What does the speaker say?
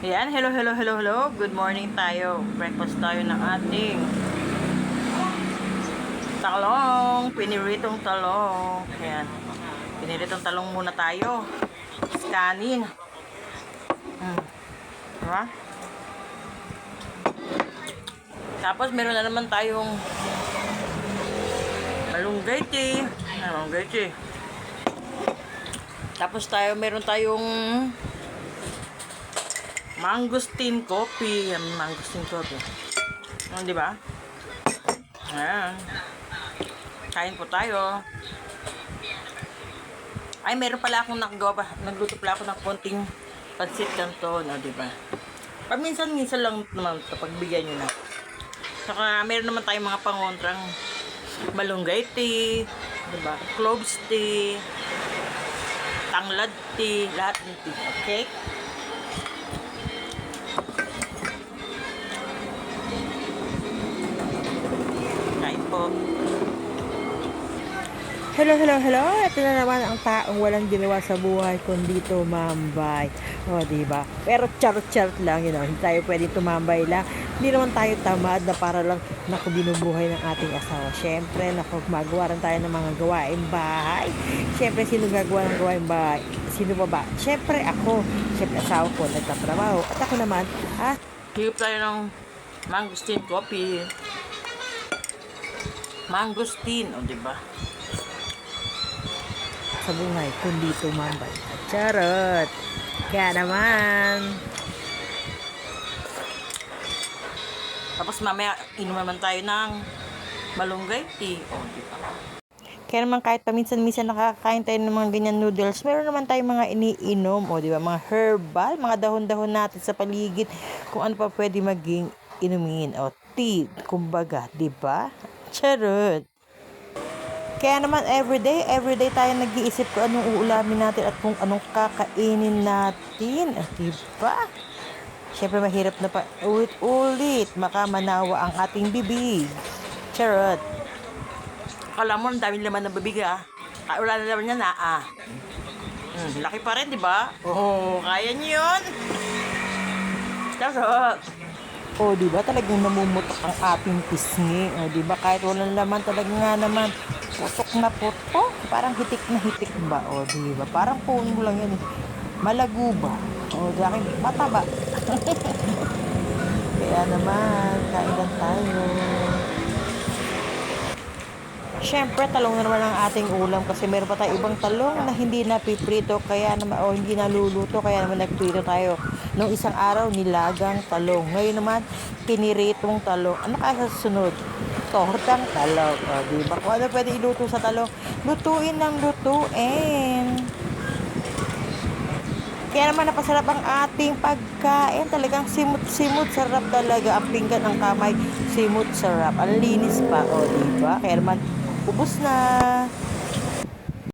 Ayan, hello, hello, hello, hello. Good morning tayo. Breakfast tayo ng ating talong. Piniritong talong. Ayan. Piniritong talong muna tayo. Kanin. Diba? Tapos meron na naman tayong malunggay tea. Malunggay tea. Tapos meron tayong mangosteen coffee. Mangosteen coffee. Di ba? Ayan. Kain po tayo. Ay, meron pala akong nagluto pala ako ng konting pansit canton, di ba? Paminsan-minsan lang naman kapag bigyan nyo na. Saka meron naman tayong mga pangontrang malunggay tea, di ba? Cloves tea, tanglad tea, lahat ng tea, okay? Kain po. Hello, hello, hello. Ito na naman ang taong walang ginawa sa buhay kundi tumambay. O, diba? Pero charot-charot lang, hindi tayo pwedeng tumambay lang. Hindi naman tayo tamad na para lang binubuhay ng ating asawa. Siyempre, magawa rin tayo ng mga gawain bahay. Siyempre, sino gagawa ng gawain bahay? Sino pa ba? Siyempre, ako. Siyempre, asawa ko nagtatrabaho. At ako naman, Higop tayo ng mangosteen coffee. Mangosteen, diba? sa buhay kundi tumambay. Charot! Kaya naman, Tapos mamaya, inom naman tayo ng malunggay tea. Diba? kaya naman kahit paminsan-minsan nakakain tayo ng mga ganyan noodles, meron naman tayong mga iniinom, di ba? Mga herbal, mga dahon-dahon natin sa paligid, kung ano pa pwede maging inumin, tea, kumbaga, di ba? Charot! Kaya naman everyday tayo nag-iisip kung anong uulamin natin at kung anong kakainin natin. Diba? Siyempre mahirap na pa ulit makamanawa ang ating bibig. Charot. Akala mo, ang daming laman ng bibig Wala na naman yan laki pa rin, di ba? Oo, kaya niyo yun. Charot. Diba talagang namumutok ang ating pisngi. Diba kahit walang laman talaga nga naman. Putok na putok. Parang hitik na hitik ba? Diba? Parang puno lang yan. Malago ba? Dahil mataba. Kaya naman, kain lang tayo. Siyempre, talong na naman ang ating ulam kasi meron pa tayo ibang talong na hindi napiprito kaya naman, hindi naluluto kaya naman nagprito tayo. Nung isang araw, nilagang talong. Ngayon naman, piniritong talong. Ano kaya sa sunod? Tortang talong. Diba? Kung ano pwede iluto sa talong, lutuin ng lutuin. Kaya naman napasarap ang ating pagkain. Talagang simut-simut, sarap talaga. Ang pinggan ng kamay, simut, sarap. Ang linis pa, diba? Kaya naman, ubos na.